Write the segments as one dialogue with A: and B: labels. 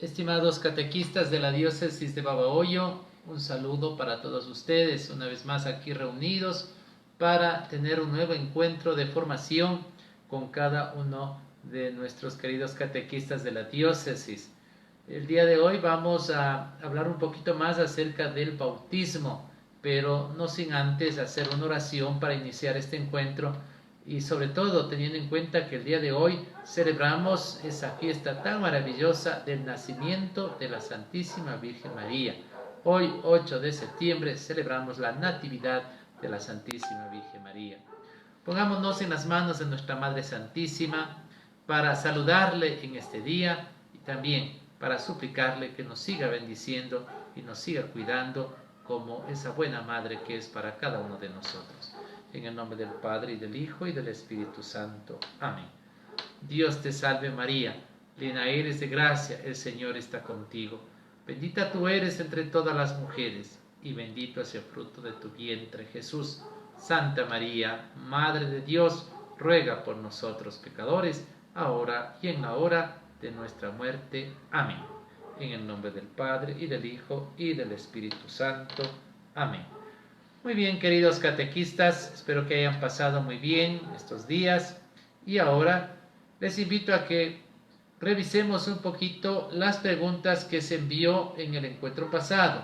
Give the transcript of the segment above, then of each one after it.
A: Estimados catequistas de la diócesis de Babahoyo, un saludo para todos ustedes, una vez más aquí reunidos para tener un nuevo encuentro de formación con cada uno de nuestros queridos catequistas de la diócesis. El día de hoy vamos a hablar un poquito más acerca del bautismo, pero no sin antes hacer una oración para iniciar este encuentro y sobre todo teniendo en cuenta que el día de hoy celebramos esa fiesta tan maravillosa del nacimiento de la Santísima Virgen María. Hoy, 8 de septiembre, celebramos la Natividad de la Santísima Virgen María. Pongámonos en las manos de nuestra Madre Santísima para saludarle en este día y también para suplicarle que nos siga bendiciendo y nos siga cuidando como esa buena Madre que es para cada uno de nosotros. En el nombre del Padre, y del Hijo, y del Espíritu Santo. Amén. Dios te salve María, llena eres de gracia, el Señor está contigo. Bendita tú eres entre todas las mujeres, y bendito es el fruto de tu vientre, Jesús. Santa María, Madre de Dios, ruega por nosotros pecadores, ahora y en la hora de nuestra muerte. Amén. En el nombre del Padre, y del Hijo, y del Espíritu Santo. Amén. Muy bien, queridos catequistas, espero que hayan pasado muy bien estos días y ahora les invito a que revisemos un poquito las preguntas que se envió en el encuentro pasado,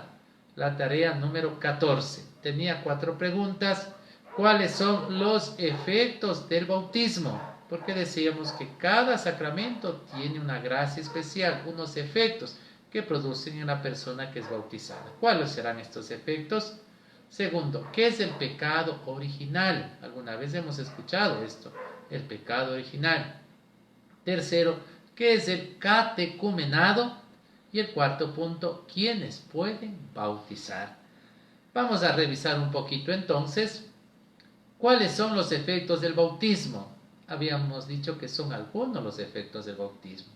A: la tarea número 14. Tenía 4 preguntas. ¿Cuáles son los efectos del bautismo? Porque decíamos que cada sacramento tiene una gracia especial, unos efectos que producen en la persona que es bautizada. ¿Cuáles serán estos efectos? Segundo, ¿qué es el pecado original? Alguna vez hemos escuchado esto, el pecado original. Tercero, ¿qué es el catecumenado? Y el cuarto punto, ¿quiénes pueden bautizar? Vamos a revisar un poquito entonces, ¿cuáles son los efectos del bautismo? Habíamos dicho que son algunos los efectos del bautismo.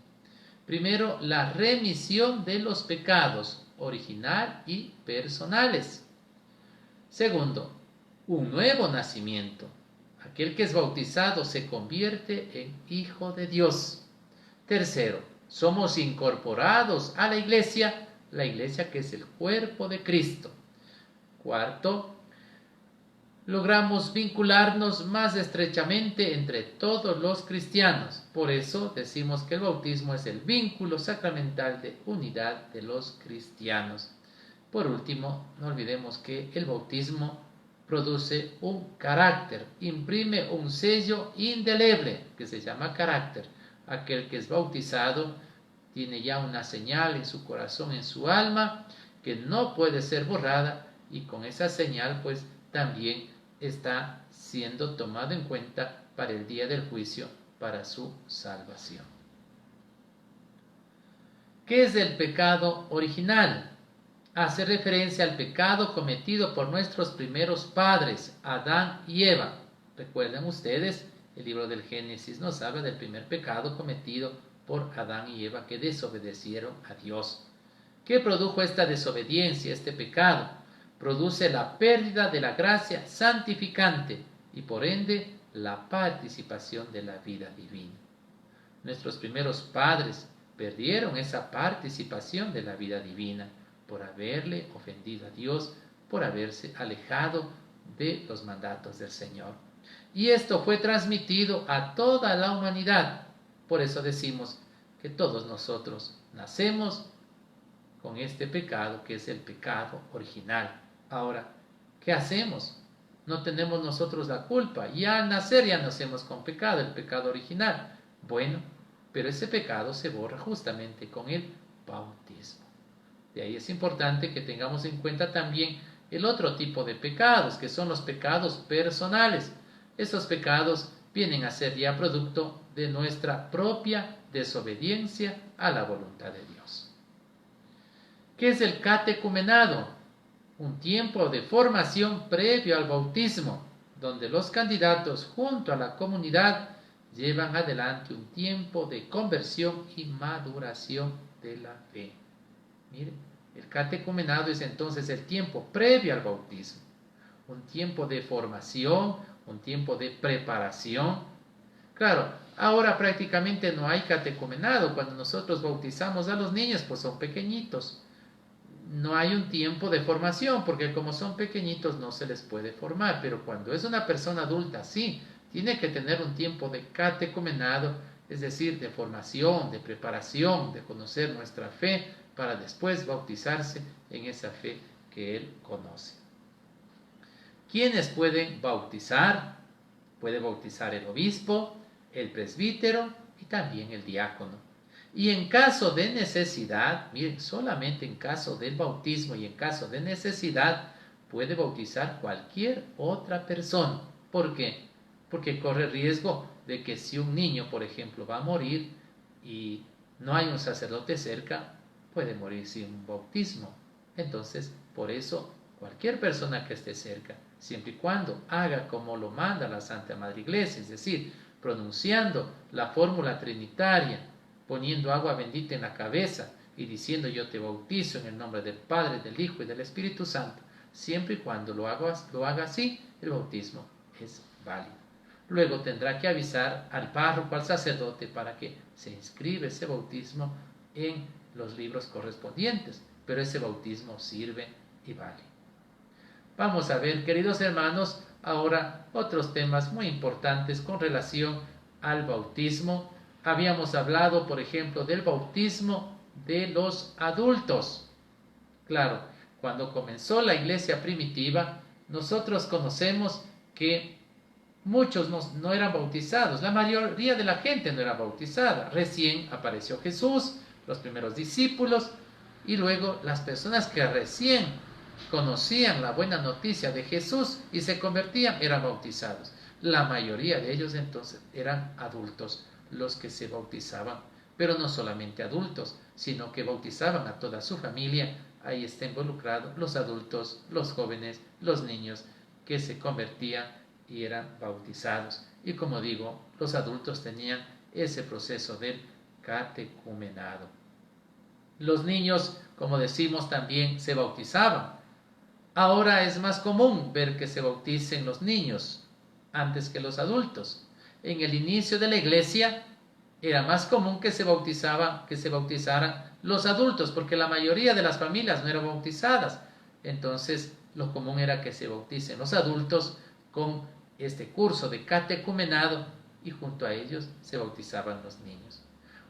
A: Primero, la remisión de los pecados original y personales. Segundo, un nuevo nacimiento. Aquel que es bautizado se convierte en hijo de Dios. Tercero, somos incorporados a la iglesia que es el cuerpo de Cristo. Cuarto, logramos vincularnos más estrechamente entre todos los cristianos. Por eso decimos que el bautismo es el vínculo sacramental de unidad de los cristianos. Por último, no olvidemos que el bautismo produce un carácter, imprime un sello indeleble que se llama carácter. Aquel que es bautizado tiene ya una señal en su corazón, en su alma, que no puede ser borrada y con esa señal pues también está siendo tomado en cuenta para el día del juicio, para su salvación. ¿Qué es el pecado original? Hace referencia al pecado cometido por nuestros primeros padres, Adán y Eva. Recuerden ustedes, el libro del Génesis nos habla del primer pecado cometido por Adán y Eva que desobedecieron a Dios. ¿Qué produjo esta desobediencia, este pecado? Produce la pérdida de la gracia santificante y por ende la participación de la vida divina. Nuestros primeros padres perdieron esa participación de la vida divina por haberle ofendido a Dios, por haberse alejado de los mandatos del Señor. Y esto fue transmitido a toda la humanidad. Por eso decimos que todos nosotros nacemos con este pecado, que es el pecado original. Ahora, ¿qué hacemos? No tenemos nosotros la culpa. Ya al nacer ya nacemos con pecado, el pecado original. Bueno, pero ese pecado se borra justamente con el bautismo. De ahí es importante que tengamos en cuenta también el otro tipo de pecados, que son los pecados personales. Esos pecados vienen a ser ya producto de nuestra propia desobediencia a la voluntad de Dios. ¿Qué es el catecumenado? Un tiempo de formación previo al bautismo, donde los candidatos junto a la comunidad llevan adelante un tiempo de conversión y maduración de la fe. Miren, el catecumenado es entonces el tiempo previo al bautismo, un tiempo de formación, un tiempo de preparación. Claro, Ahora prácticamente no hay catecumenado. Cuando nosotros bautizamos a los niños, pues son pequeñitos. No hay un tiempo de formación, porque como son pequeñitos no se les puede formar. Pero cuando es una persona adulta, sí, tiene que tener un tiempo de catecumenado, es decir, de formación, de preparación, de conocer nuestra fe, para después bautizarse en esa fe que él conoce. ¿Quiénes pueden bautizar? Puede bautizar el obispo, el presbítero y también el diácono. Y en caso de necesidad, miren, solamente en caso del bautismo y en caso de necesidad, puede bautizar cualquier otra persona. ¿Por qué? Porque corre riesgo de que si un niño, por ejemplo, va a morir y no hay un sacerdote cerca, puede morir sin un bautismo. Entonces, por eso, cualquier persona que esté cerca, siempre y cuando haga como lo manda la Santa Madre Iglesia, es decir, pronunciando la fórmula trinitaria, poniendo agua bendita en la cabeza y diciendo yo te bautizo en el nombre del Padre, del Hijo y del Espíritu Santo, siempre y cuando lo haga así, el bautismo es válido. Luego tendrá que avisar al párroco, al sacerdote, para que se inscriba ese bautismo en los libros correspondientes, pero ese bautismo sirve y vale. Vamos a ver, queridos hermanos, ahora otros temas muy importantes con relación al bautismo. Habíamos hablado, por ejemplo, del bautismo de los adultos. Claro, cuando comenzó la iglesia primitiva, nosotros conocemos que muchos no eran bautizados, la mayoría de la gente no era bautizada. Recién apareció Jesús, los primeros discípulos, y luego las personas que recién conocían la buena noticia de Jesús y se convertían, eran bautizados. La mayoría de ellos entonces eran adultos los que se bautizaban, pero no solamente adultos, sino que bautizaban a toda su familia. Ahí está involucrado los adultos, los jóvenes, los niños que se convertían y eran bautizados. Y como digo, los adultos tenían ese proceso del catecumenado. Los niños, como decimos, también se bautizaban. Ahora es más común ver que se bauticen los niños antes que los adultos. En el inicio de la iglesia era más común que se bautizaran los adultos, porque la mayoría de las familias no eran bautizadas. Entonces, lo común era que se bauticen los adultos con este curso de catecumenado y junto a ellos se bautizaban los niños.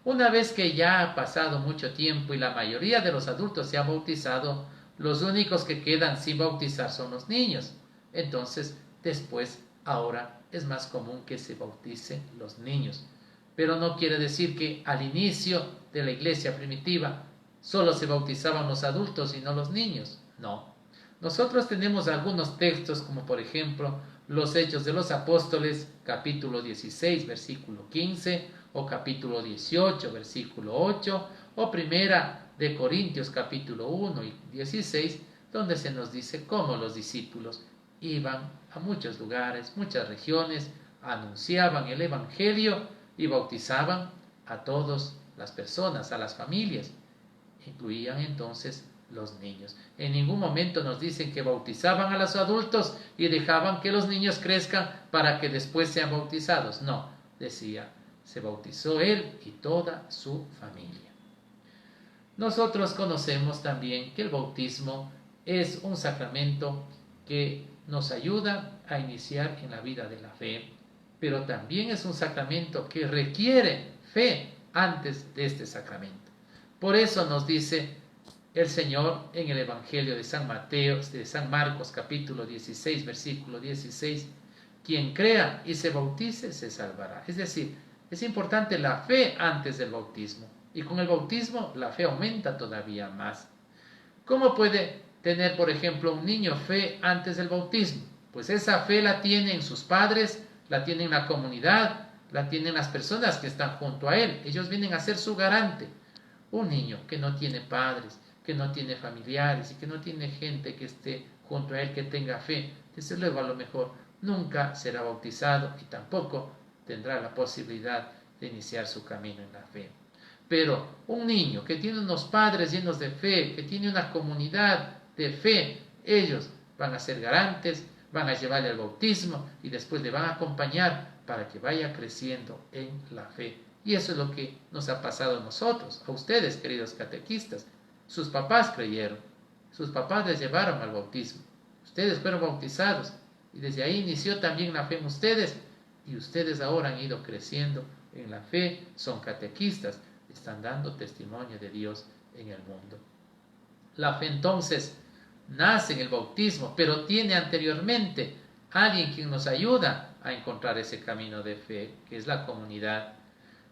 A: Una vez que ya ha pasado mucho tiempo y la mayoría de los adultos se han bautizado, los únicos que quedan sin bautizar son los niños. Entonces, después, ahora es más común que se bauticen los niños. Pero no quiere decir que al inicio de la iglesia primitiva solo se bautizaban los adultos y no los niños. No. Nosotros tenemos algunos textos, como por ejemplo los Hechos de los Apóstoles, capítulo 16, versículo 15, o capítulo 18, versículo 8, o primera de Corintios, capítulo 1 y 16, donde se nos dice cómo los discípulos iban a muchos lugares, muchas regiones, anunciaban el Evangelio y bautizaban a todas las personas, a las familias. Incluían entonces los niños. En ningún momento nos dicen que bautizaban a los adultos y dejaban que los niños crezcan para que después sean bautizados. No, decía, se bautizó él y toda su familia. Nosotros conocemos también que el bautismo es un sacramento que nos ayuda a iniciar en la vida de la fe, pero también es un sacramento que requiere fe antes de este sacramento. Por eso nos dice el Señor en el Evangelio de San Mateo, de San Marcos, capítulo 16, versículo 16, quien crea y se bautice se salvará. Es decir, es importante la fe antes del bautismo, y con el bautismo la fe aumenta todavía más. ¿Cómo puede tener, por ejemplo, un niño fe antes del bautismo? Pues esa fe la tienen sus padres, la tienen la comunidad, la tienen las personas que están junto a él. Ellos vienen a ser su garante. Un niño que no tiene padres, que no tiene familiares y que no tiene gente que esté junto a él que tenga fe, desde luego a lo mejor nunca será bautizado y tampoco tendrá la posibilidad de iniciar su camino en la fe. Pero un niño que tiene unos padres llenos de fe, que tiene una comunidad de fe, ellos van a ser garantes, van a llevarle al bautismo y después le van a acompañar para que vaya creciendo en la fe. Y eso es lo que nos ha pasado a nosotros, a ustedes, queridos catequistas. Sus papás creyeron, sus papás les llevaron al bautismo, ustedes fueron bautizados y desde ahí inició también la fe en ustedes y ustedes ahora han ido creciendo en la fe, son catequistas, están dando testimonio de Dios en el mundo. La fe entonces nace en el bautismo, pero tiene anteriormente alguien quien nos ayuda a encontrar ese camino de fe, que es la comunidad.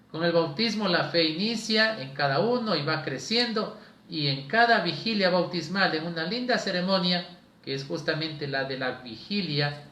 A: Con el bautismo la fe inicia en cada uno y va creciendo, y en cada vigilia bautismal, en una linda ceremonia, que es justamente la de la vigilia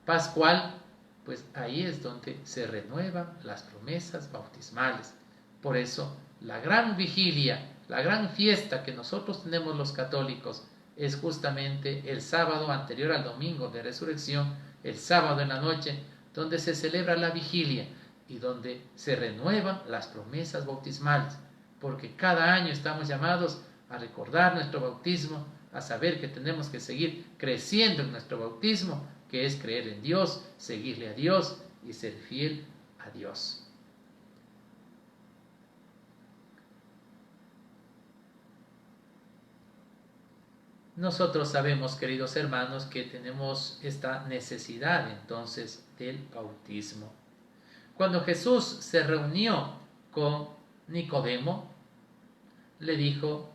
A: pascual, pues ahí es donde se renuevan las promesas bautismales. Por eso, la gran vigilia, la gran fiesta que nosotros tenemos los católicos, es justamente el sábado anterior al domingo de resurrección, el sábado en la noche, donde se celebra la vigilia y donde se renuevan las promesas bautismales, porque cada año estamos llamados a recordar nuestro bautismo, a saber que tenemos que seguir creciendo en nuestro bautismo, que es creer en Dios, seguirle a Dios y ser fiel a Dios. Nosotros sabemos, queridos hermanos, que tenemos esta necesidad entonces del bautismo. Cuando Jesús se reunió con Nicodemo, le dijo: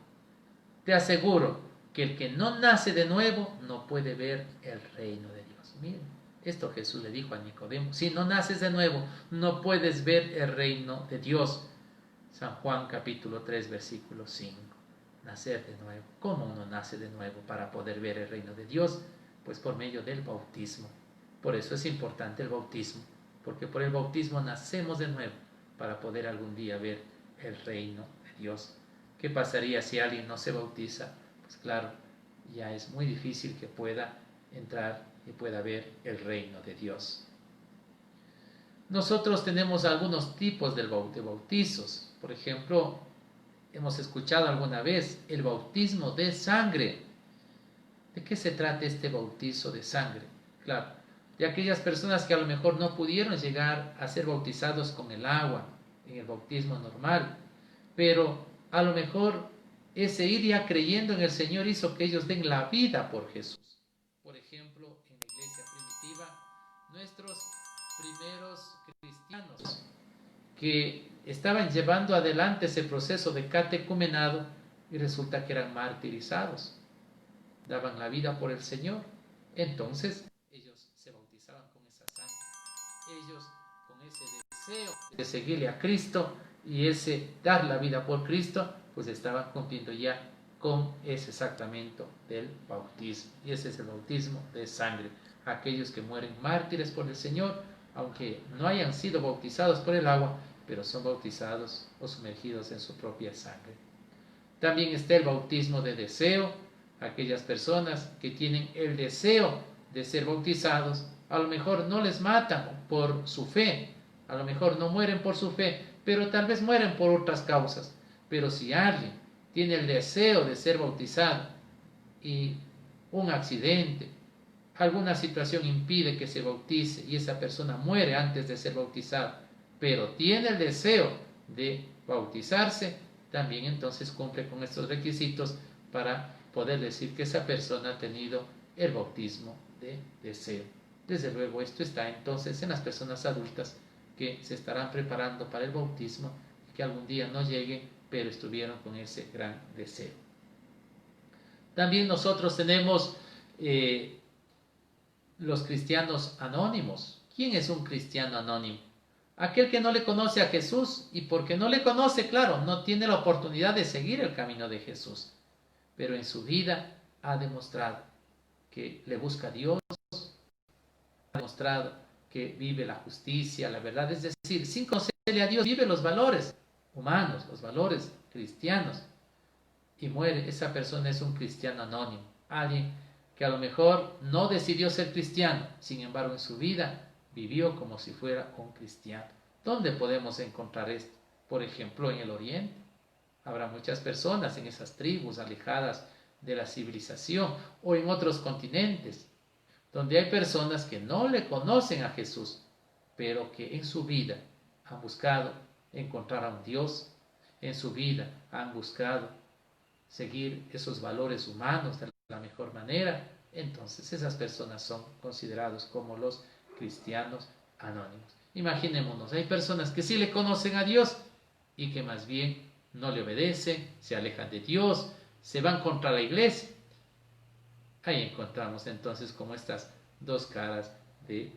A: te aseguro que el que no nace de nuevo no puede ver el reino de Dios. Miren, esto Jesús le dijo a Nicodemo: si no naces de nuevo, no puedes ver el reino de Dios. San Juan capítulo 3, versículo 5. Nacer de nuevo. ¿Cómo uno nace de nuevo para poder ver el reino de Dios? Pues por medio del bautismo. Por eso es importante el bautismo, porque por el bautismo nacemos de nuevo para poder algún día ver el reino de Dios. ¿Qué pasaría si alguien no se bautiza? Pues claro, ya es muy difícil que pueda entrar y pueda ver el reino de Dios. Nosotros tenemos algunos tipos de bautizos. Por ejemplo, hemos escuchado alguna vez el bautismo de sangre. ¿De qué se trata este bautizo de sangre? Claro, de aquellas personas que a lo mejor no pudieron llegar a ser bautizados con el agua en el bautismo normal, pero a lo mejor ese ir ya creyendo en el Señor hizo que ellos den la vida por Jesús. Por ejemplo, en la iglesia primitiva, nuestros primeros cristianos que estaban llevando adelante ese proceso de catecumenado y resulta que eran martirizados, daban la vida por el Señor. Entonces ellos se bautizaban con esa sangre, ellos con ese deseo de seguirle a Cristo y ese dar la vida por Cristo, pues estaban cumpliendo ya con ese sacramento del bautismo. Y ese es el bautismo de sangre. Aquellos que mueren mártires por el Señor, aunque no hayan sido bautizados por el agua, pero son bautizados o sumergidos en su propia sangre. También está el bautismo de deseo. Aquellas personas que tienen el deseo de ser bautizados, a lo mejor no les matan por su fe, a lo mejor no mueren por su fe, pero tal vez mueren por otras causas. Pero si alguien tiene el deseo de ser bautizado y un accidente, alguna situación impide que se bautice y esa persona muere antes de ser bautizada, pero tiene el deseo de bautizarse, también entonces cumple con estos requisitos para poder decir que esa persona ha tenido el bautismo de deseo. Desde luego esto está entonces en las personas adultas que se estarán preparando para el bautismo y que algún día no llegue, pero estuvieron con ese gran deseo. También nosotros tenemos los cristianos anónimos. ¿Quién es un cristiano anónimo? Aquel que no le conoce a Jesús y porque no le conoce, claro, no tiene la oportunidad de seguir el camino de Jesús, pero en su vida ha demostrado que le busca a Dios, ha demostrado que vive la justicia, la verdad, es decir, sin conocerle a Dios, vive los valores humanos, los valores cristianos y muere. Esa persona es un cristiano anónimo, alguien que a lo mejor no decidió ser cristiano, sin embargo en su vida vivió como si fuera un cristiano. ¿Dónde podemos encontrar esto? Por ejemplo, en el Oriente. Habrá muchas personas en esas tribus alejadas de la civilización o en otros continentes. donde hay personas que no le conocen a Jesús, pero que en su vida han buscado encontrar a un Dios, en su vida han buscado seguir esos valores humanos de la mejor manera, entonces esas personas son considerados como los cristianos anónimos. Imaginémonos, hay personas que sí le conocen a Dios y que más bien no le obedecen, se alejan de Dios, se van contra la iglesia. Ahí encontramos entonces como estas dos caras de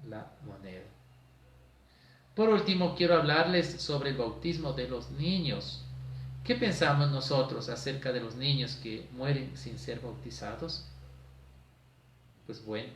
A: la moneda. Por último, quiero hablarles sobre el bautismo de los niños. ¿Qué pensamos nosotros acerca de los niños que mueren sin ser bautizados? Pues bueno,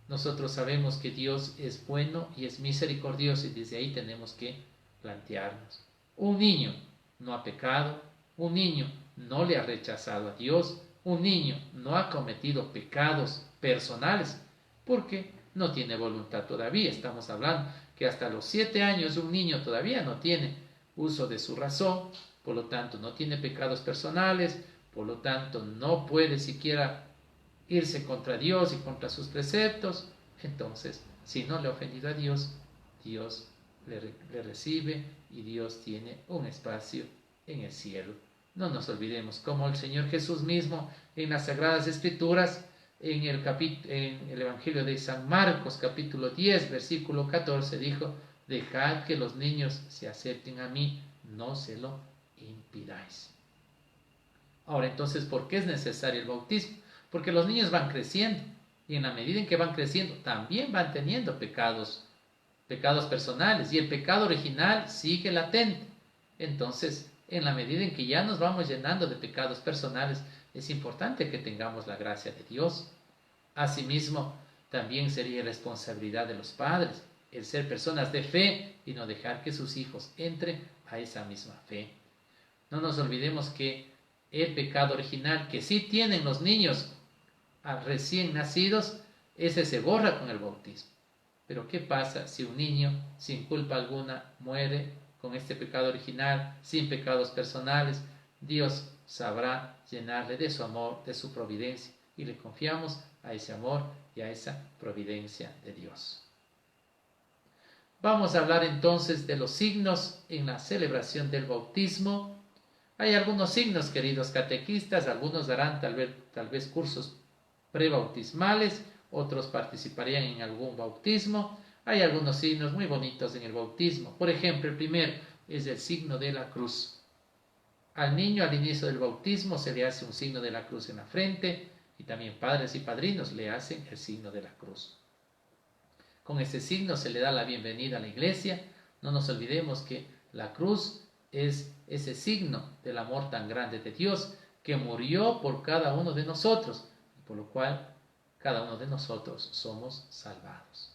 A: nosotros sabemos que Dios es bueno y es misericordioso y desde ahí tenemos que plantearnos. Un niño no ha pecado, un niño no le ha rechazado a Dios, un niño no ha cometido pecados personales porque no tiene voluntad todavía. Estamos hablando que hasta los 7 años un niño todavía no tiene uso de su razón, por lo tanto no tiene pecados personales, por lo tanto no puede siquiera irse contra Dios y contra sus preceptos. Entonces, si no le ha ofendido a Dios, Dios le recibe y Dios tiene un espacio en el cielo. No nos olvidemos como el Señor Jesús mismo en las Sagradas Escrituras, en el Evangelio de San Marcos, capítulo 10, versículo 14, dijo: dejad que los niños se acerquen a mí, no se lo impidáis. Ahora, entonces, ¿por qué es necesario el bautismo? Porque los niños van creciendo y en la medida en que van creciendo también van teniendo pecados personales y el pecado original sigue latente. Entonces, en la medida en que ya nos vamos llenando de pecados personales, es importante que tengamos la gracia de Dios. Asimismo, también sería responsabilidad de los padres el ser personas de fe y no dejar que sus hijos entren a esa misma fe. No nos olvidemos que el pecado original que sí tienen los niños recién nacidos, ese se borra con el bautismo. Pero ¿qué pasa si un niño sin culpa alguna muere con este pecado original, sin pecados personales? Dios sabrá llenarle de su amor, de su providencia, y le confiamos a ese amor y a esa providencia de Dios. Vamos a hablar entonces de los signos en la celebración del bautismo. Hay algunos signos, queridos catequistas, algunos darán tal vez cursos prebautismales, otros participarían en algún bautismo. Hay algunos signos muy bonitos en el bautismo. Por ejemplo, el primero es el signo de la cruz. Al niño al inicio del bautismo se le hace un signo de la cruz en la frente y también padres y padrinos le hacen el signo de la cruz. Con ese signo se le da la bienvenida a la iglesia. No nos olvidemos que la cruz es ese signo del amor tan grande de Dios que murió por cada uno de nosotros, por lo cual cada uno de nosotros somos salvados.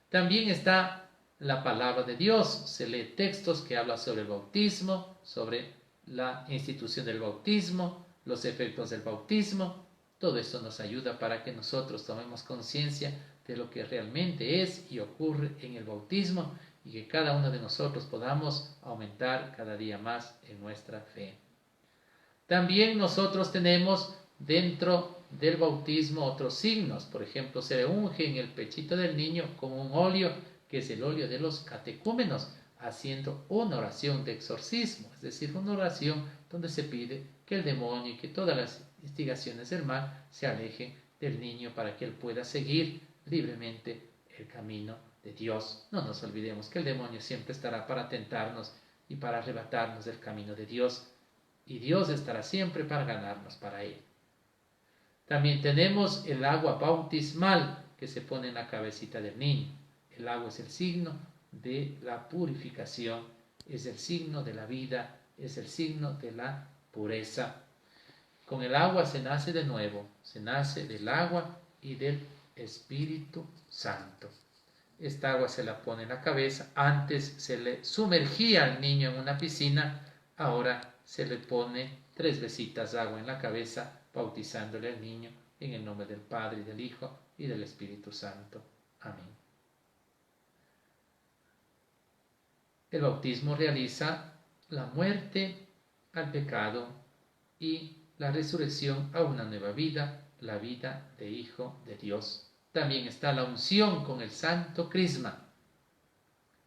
A: También está la palabra de Dios. Se lee textos que hablan sobre el bautismo, sobre la institución del bautismo, los efectos del bautismo. Todo esto nos ayuda para que nosotros tomemos conciencia de lo que realmente es y ocurre en el bautismo y que cada uno de nosotros podamos aumentar cada día más en nuestra fe. También nosotros tenemos dentro del bautismo otros signos. Por ejemplo, se le unge en el pechito del niño con un óleo, que es el óleo de los catecúmenos, haciendo una oración de exorcismo, es decir, una oración donde se pide que el demonio y que todas las instigaciones del mal se alejen del niño para que él pueda seguir libremente el camino de Dios. No nos olvidemos que el demonio siempre estará para tentarnos y para arrebatarnos del camino de Dios, y Dios estará siempre para ganarnos para él. También tenemos el agua bautismal que se pone en la cabecita del niño. El agua es el signo de la purificación, es el signo de la vida, es el signo de la pureza. Con el agua se nace de nuevo, se nace del agua y del Espíritu Santo. Esta agua se la pone en la cabeza. Antes se le sumergía al niño en una piscina, ahora se le pone 3 vesitas de agua en la cabeza, bautizándole al niño en el nombre del Padre, y del Hijo, y del Espíritu Santo. Amén. El bautismo realiza la muerte al pecado y la resurrección a una nueva vida la vida de hijo de Dios. También está la unción con el santo crisma.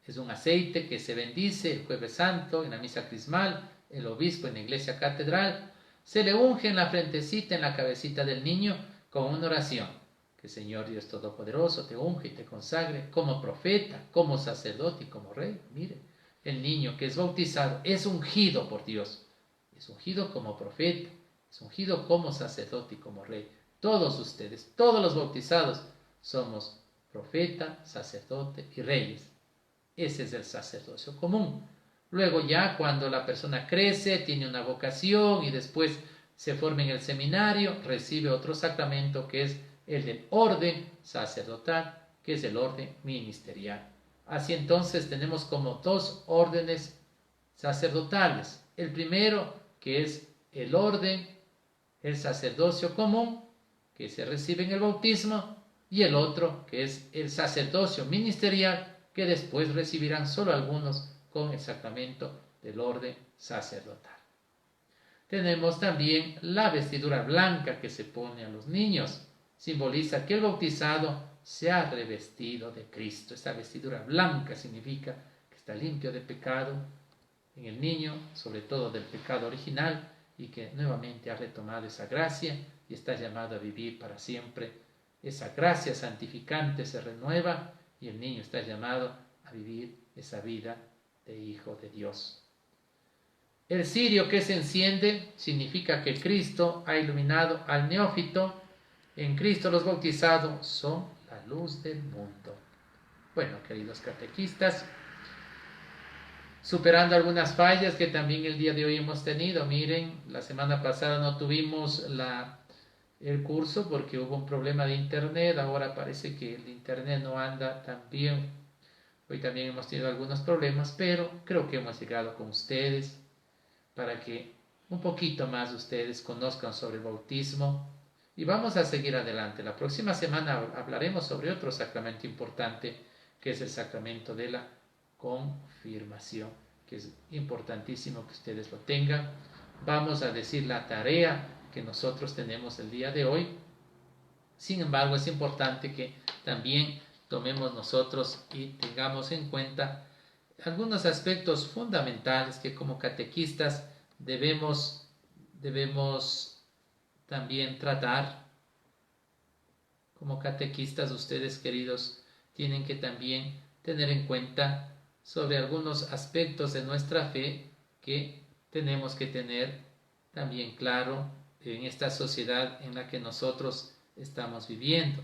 A: Es un aceite que se bendice el jueves santo en la misa crismal, el obispo en la iglesia catedral, se le unge en la frentecita, en la cabecita del niño, con una oración. Que el Señor Dios Todopoderoso te unge y te consagre como profeta, como sacerdote y como rey. Mire, el niño que es bautizado es ungido por Dios, es ungido como profeta, es ungido como sacerdote y como rey. Todos ustedes, todos los bautizados, somos profeta, sacerdote y reyes. Ese es el sacerdocio común. Luego ya cuando la persona crece, tiene una vocación y después se forma en el seminario, recibe otro sacramento que es el del orden sacerdotal, que es el orden ministerial. Así entonces tenemos como dos órdenes sacerdotales. El primero, que es el orden, el sacerdocio común, que se recibe en el bautismo, y el otro, que es el sacerdocio ministerial, que después recibirán solo algunos con el sacramento del orden sacerdotal. Tenemos también la vestidura blanca que se pone a los niños. Simboliza que el bautizado se ha revestido de Cristo. Esta vestidura blanca significa que está limpio de pecado en el niño, sobre todo del pecado original, y que nuevamente ha retomado esa gracia y está llamado a vivir para siempre. Esa gracia santificante se renueva y el niño está llamado a vivir esa vida de hijo de Dios. El cirio que se enciende significa que Cristo ha iluminado al neófito. En Cristo los bautizados son la luz del mundo. Bueno, queridos catequistas, superando algunas fallas que también el día de hoy hemos tenido. Miren, la semana pasada no tuvimos el curso porque hubo un problema de internet. Ahora parece que el internet no anda tan bien. Hoy también hemos tenido algunos problemas, pero creo que hemos llegado con ustedes para que un poquito más ustedes conozcan sobre el bautismo y vamos a seguir adelante. La próxima semana hablaremos sobre otro sacramento importante que es el sacramento de la confirmación, que es importantísimo que ustedes lo tengan. Vamos a decir la tarea que nosotros tenemos el día de hoy. Sin embargo, es importante que también tomemos nosotros y tengamos en cuenta algunos aspectos fundamentales que como catequistas debemos también tratar. Como catequistas, ustedes queridos, tienen que también tener en cuenta sobre algunos aspectos de nuestra fe que tenemos que tener también claro en esta sociedad en la que nosotros estamos viviendo.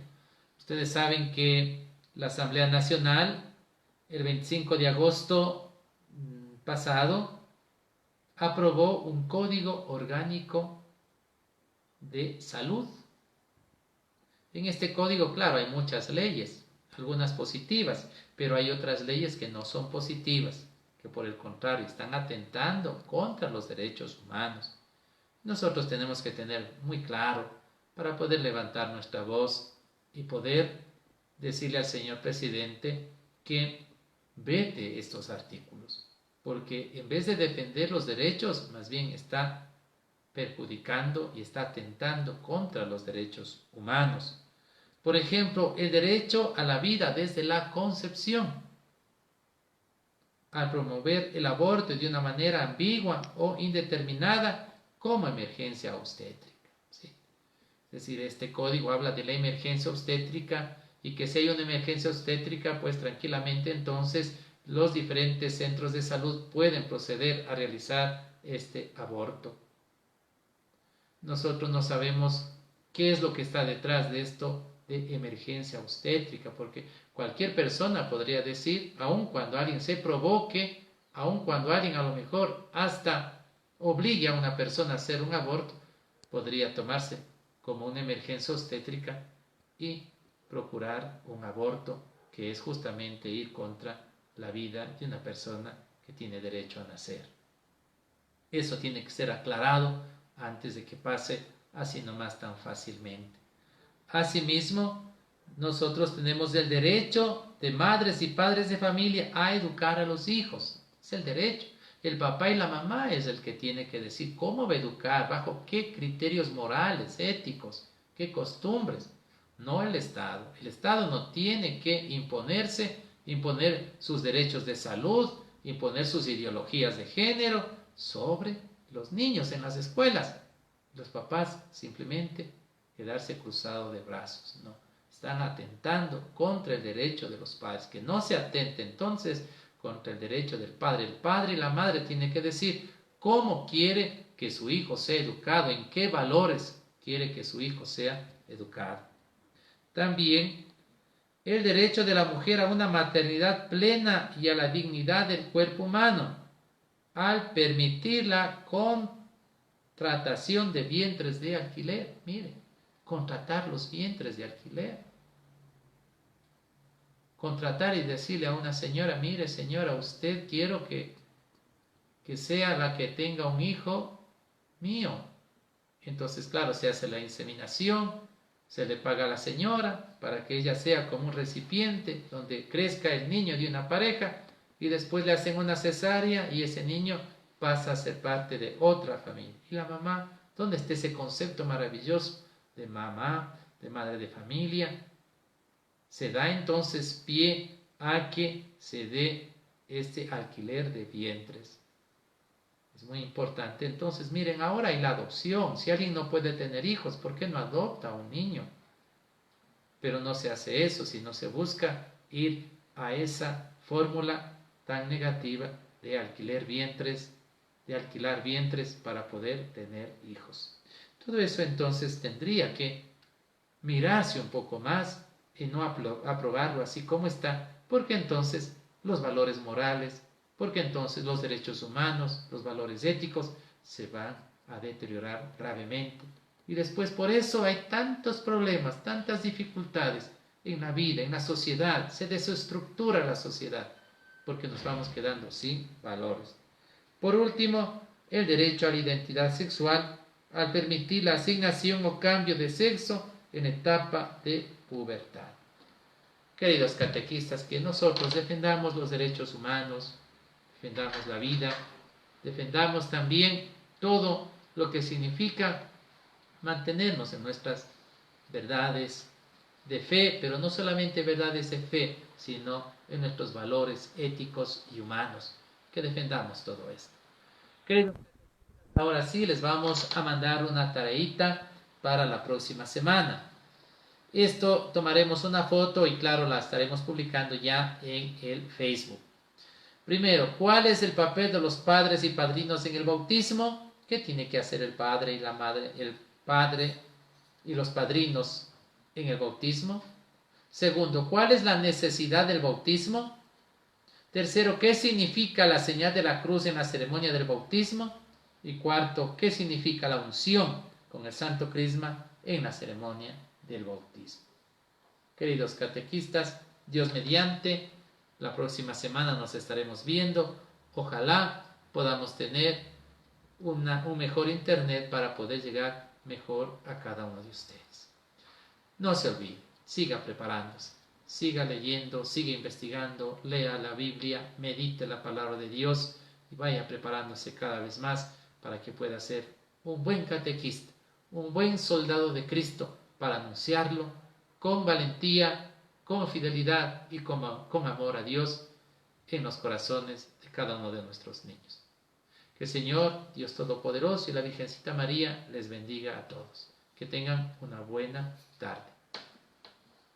A: Ustedes saben que la Asamblea Nacional el 25 de agosto pasado aprobó un código orgánico de salud. En este código, claro, hay muchas leyes, algunas positivas, pero hay otras leyes que no son positivas, que por el contrario están atentando contra los derechos humanos. Nosotros tenemos que tener muy claro para poder levantar nuestra voz y poder decirle al señor presidente que vete estos artículos, porque en vez de defender los derechos, más bien está perjudicando y está atentando contra los derechos humanos. Por ejemplo, el derecho a la vida desde la concepción, al promover el aborto de una manera ambigua o indeterminada como emergencia obstétrica. ¿Sí? Es decir, este código habla de la emergencia obstétrica y que si hay una emergencia obstétrica, pues tranquilamente entonces los diferentes centros de salud pueden proceder a realizar este aborto. Nosotros no sabemos qué es lo que está detrás de esto de emergencia obstétrica, porque cualquier persona podría decir, aun cuando alguien se provoque, aun cuando alguien a lo mejor hasta obligue a una persona a hacer un aborto, podría tomarse como una emergencia obstétrica y procurar un aborto, que es justamente ir contra la vida de una persona que tiene derecho a nacer. Eso tiene que ser aclarado antes de que pase así nomás tan fácilmente. Asimismo, nosotros tenemos el derecho de madres y padres de familia a educar a los hijos. Es el derecho. El papá y la mamá es el que tiene que decir cómo va a educar, bajo qué criterios morales, éticos, qué costumbres, no el Estado. El Estado no tiene que imponer sus derechos de salud, imponer sus ideologías de género sobre los niños en las escuelas. Los papás simplemente quedarse cruzado de brazos, ¿no? Están atentando contra el derecho de los padres. Que no se atente entonces contra el derecho del padre. El padre y la madre tienen que decir cómo quiere que su hijo sea educado, en qué valores quiere que su hijo sea educado. También el derecho de la mujer a una maternidad plena y a la dignidad del cuerpo humano, al permitir la contratación de vientres de alquiler. Mire, contratar los vientres de alquiler. Contratar y decirle a una señora, mire señora, usted quiero que sea la que tenga un hijo mío. Entonces, claro, se hace la inseminación, se le paga a la señora para que ella sea como un recipiente donde crezca el niño de una pareja, y después le hacen una cesárea y ese niño pasa a ser parte de otra familia. Y la mamá, ¿dónde está ese concepto maravilloso de mamá, de madre de familia? Se da entonces pie a que se dé este alquiler de vientres. Es muy importante. Entonces, miren, ahora hay la adopción. Si alguien no puede tener hijos, ¿por qué no adopta a un niño? Pero no se hace eso, sino se busca ir a esa fórmula tan negativa de alquilar vientres para poder tener hijos. Todo eso entonces tendría que mirarse un poco más y no aprobarlo así como está, porque entonces los valores morales, porque entonces los derechos humanos, los valores éticos se van a deteriorar gravemente. Y después por eso hay tantos problemas, tantas dificultades en la vida, en la sociedad, se desestructura la sociedad, porque nos vamos quedando sin valores. Por último, el derecho a la identidad sexual, al permitir la asignación o cambio de sexo en etapa de pubertad. Queridos catequistas, que nosotros defendamos los derechos humanos, defendamos la vida, defendamos también todo lo que significa mantenernos en nuestras verdades de fe, pero no solamente verdades de fe, sino en nuestros valores éticos y humanos, que defendamos todo esto. Queridos, ahora sí les vamos a mandar una tareita para la próxima semana. Esto tomaremos una foto y claro, la estaremos publicando ya en el Facebook. Primero, ¿cuál es el papel de los padres y padrinos en el bautismo? ¿Qué tiene que hacer el padre y la madre, el padre y los padrinos en el bautismo? Segundo, ¿cuál es la necesidad del bautismo? Tercero, ¿qué significa la señal de la cruz en la ceremonia del bautismo? Y cuarto, ¿qué significa la unción con el Santo Crisma en la ceremonia del bautismo? Queridos catequistas, Dios mediante, la próxima semana nos estaremos viendo. Ojalá podamos tener un mejor internet para poder llegar mejor a cada uno de ustedes. No se olvide, siga preparándose, siga leyendo, siga investigando, lea la Biblia, medite la palabra de Dios y vaya preparándose cada vez más para que pueda ser un buen catequista, un buen soldado de Cristo para anunciarlo con valentía, con fidelidad y con amor a Dios en los corazones de cada uno de nuestros niños. Que el Señor, Dios Todopoderoso y la Virgencita María les bendiga a todos. Que tengan una buena tarde.